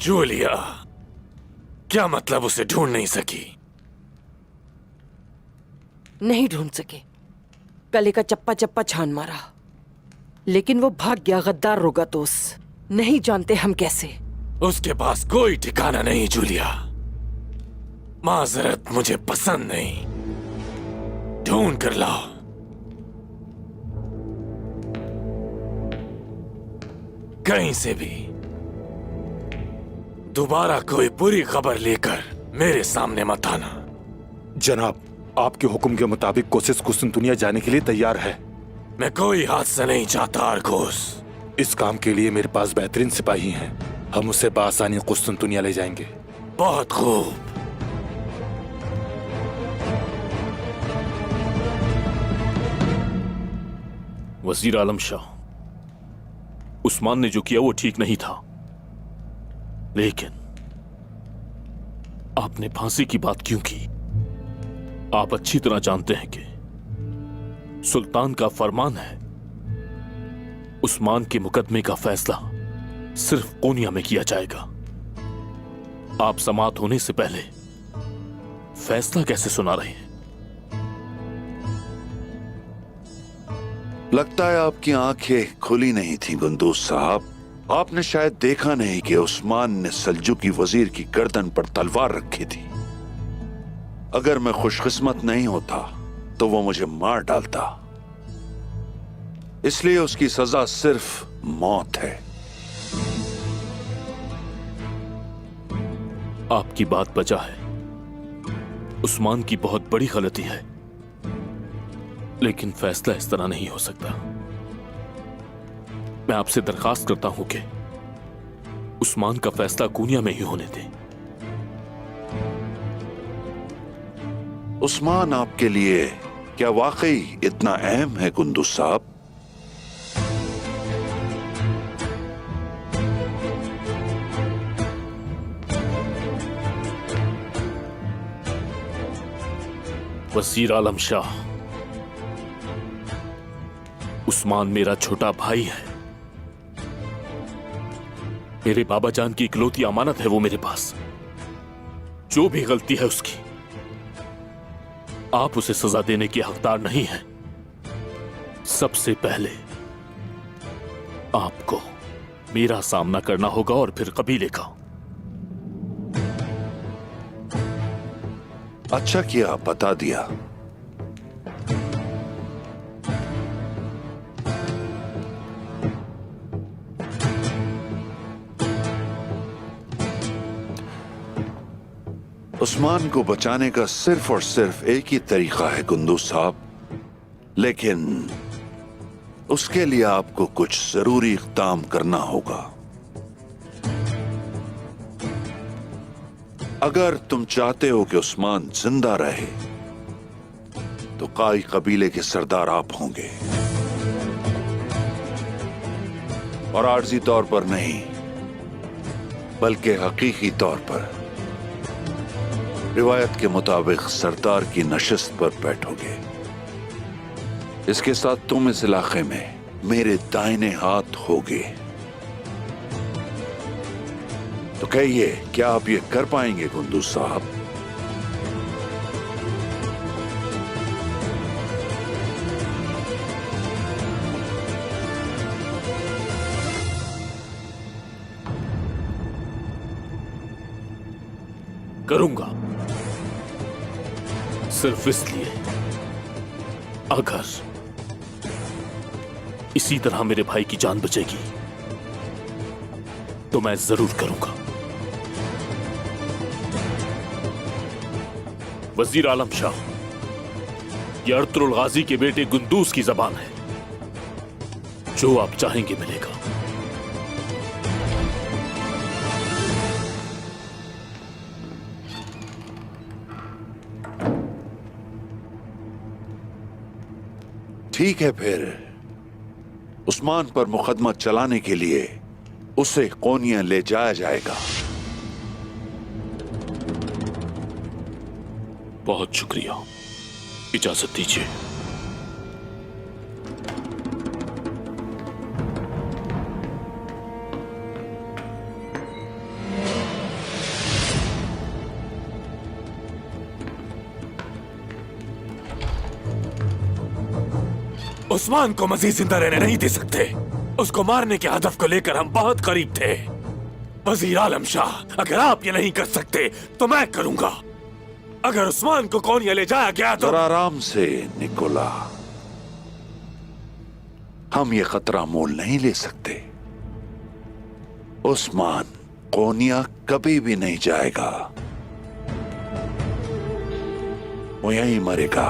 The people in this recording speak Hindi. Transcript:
जूलिया, क्या मतलब उसे ढूंढ नहीं सकी? नहीं ढूंढ सके। गले का चप्पा चप्पा छान मारा, लेकिन वो भाग गया। गद्दार रोगातोस। नहीं जानते हम कैसे। उसके पास कोई ठिकाना नहीं जूलिया। माजरत मुझे पसंद नहीं। ढूंढ कर लाओ। कहीं से भी दोबारा कोई बुरी खबर लेकर मेरे सामने मत आना। जनाब, आपके हुक्म के मुताबिक कोशिश कुस्तुनतुनिया जाने के लिए तैयार है। मैं कोई हादसा नहीं चाहता आर्गोस। इस काम के लिए मेरे पास बेहतरीन सिपाही हैं। हम उसे बआसानी कुस्तुनतुनिया ले जाएंगे। बहुत खूब। वजीर आलम शाह, उस्मान ने जो किया वो ठीक नहीं था, लेकिन आपने फांसी की बात क्यों की? आप अच्छी तरह जानते हैं कि सुल्तान का फरमान है, उस्मान के मुकदमे का फैसला सिर्फ कोनिया में किया जाएगा। आप समाअत होने से पहले फैसला कैसे सुना रहे हैं? लगता है आपकी आंखें खुली नहीं थी गुंदूस साहब। आपने शायद देखा नहीं कि उस्मान ने सल्जुकी वजीर की गर्दन पर तलवार रखी थी। अगर मैं खुशकिस्मत नहीं होता तो वो मुझे मार डालता। इसलिए उसकी सजा सिर्फ मौत है। आपकी बात बजा है। उस्मान की बहुत बड़ी गलती है, लेकिन फैसला इस तरह नहीं हो सकता। मैं आपसे दरखास्त करता हूं कि उस्मान का फैसला कोनिया में ही होने दें। उस्मान आपके लिए क्या वाकई इतना अहम है कुंदूस साहब? वजीर आलम शाह, उस्मान मेरा छोटा भाई है। मेरे बाबा जान की इकलौती अमानत है वो मेरे पास। जो भी गलती है उसकी, आप उसे सजा देने के हकदार नहीं हैं। सबसे पहले आपको मेरा सामना करना होगा और फिर कबीले का। अच्छा किया आप बता दिया। उस्मान को बचाने का सिर्फ और सिर्फ एक ही तरीका है कुंदूस साहब, लेकिन उसके लिए आपको कुछ जरूरी इक़दाम करना होगा। अगर तुम चाहते हो कि उस्मान जिंदा रहे तो काई कबीले के सरदार आप होंगे, और आर्जी तौर पर नहीं बल्कि हकीकी तौर पर रिवायत के मुताबिक सरदार की नशिस्त पर बैठोगे। इसके साथ तुम इस इलाके में मेरे दाहिने हाथ होगे। तो कहिए, क्या आप ये कर पाएंगे कुंदूस साहब? करूंगा, सिर्फ इसलिए अगर इसी तरह मेरे भाई की जान बचेगी तो मैं जरूर करूंगा। वजीर आलम शाह, यह अर्तुगरुल गाजी के बेटे गुंदूस की जबान है। जो आप चाहेंगे मिलेगा। ठीक है, फिर उस्मान पर मुकदमा चलाने के लिए उसे कोनिया ले जाया जाएगा। बहुत शुक्रिया, इजाजत दीजिए। उस्मान को मजीद जिंदा रहने नहीं दे सकते। उसको मारने के हदफ को लेकर हम बहुत करीब थे। वजीर आलम शाह, अगर आप ये नहीं कर सकते तो मैं करूंगा। अगर उस्मान को कोनिया ले जाया गया तो जरा आराम से निकोला, हम ये खतरा मोल नहीं ले सकते। उस्मान कोनिया कभी भी नहीं जाएगा, वो यहीं मरेगा।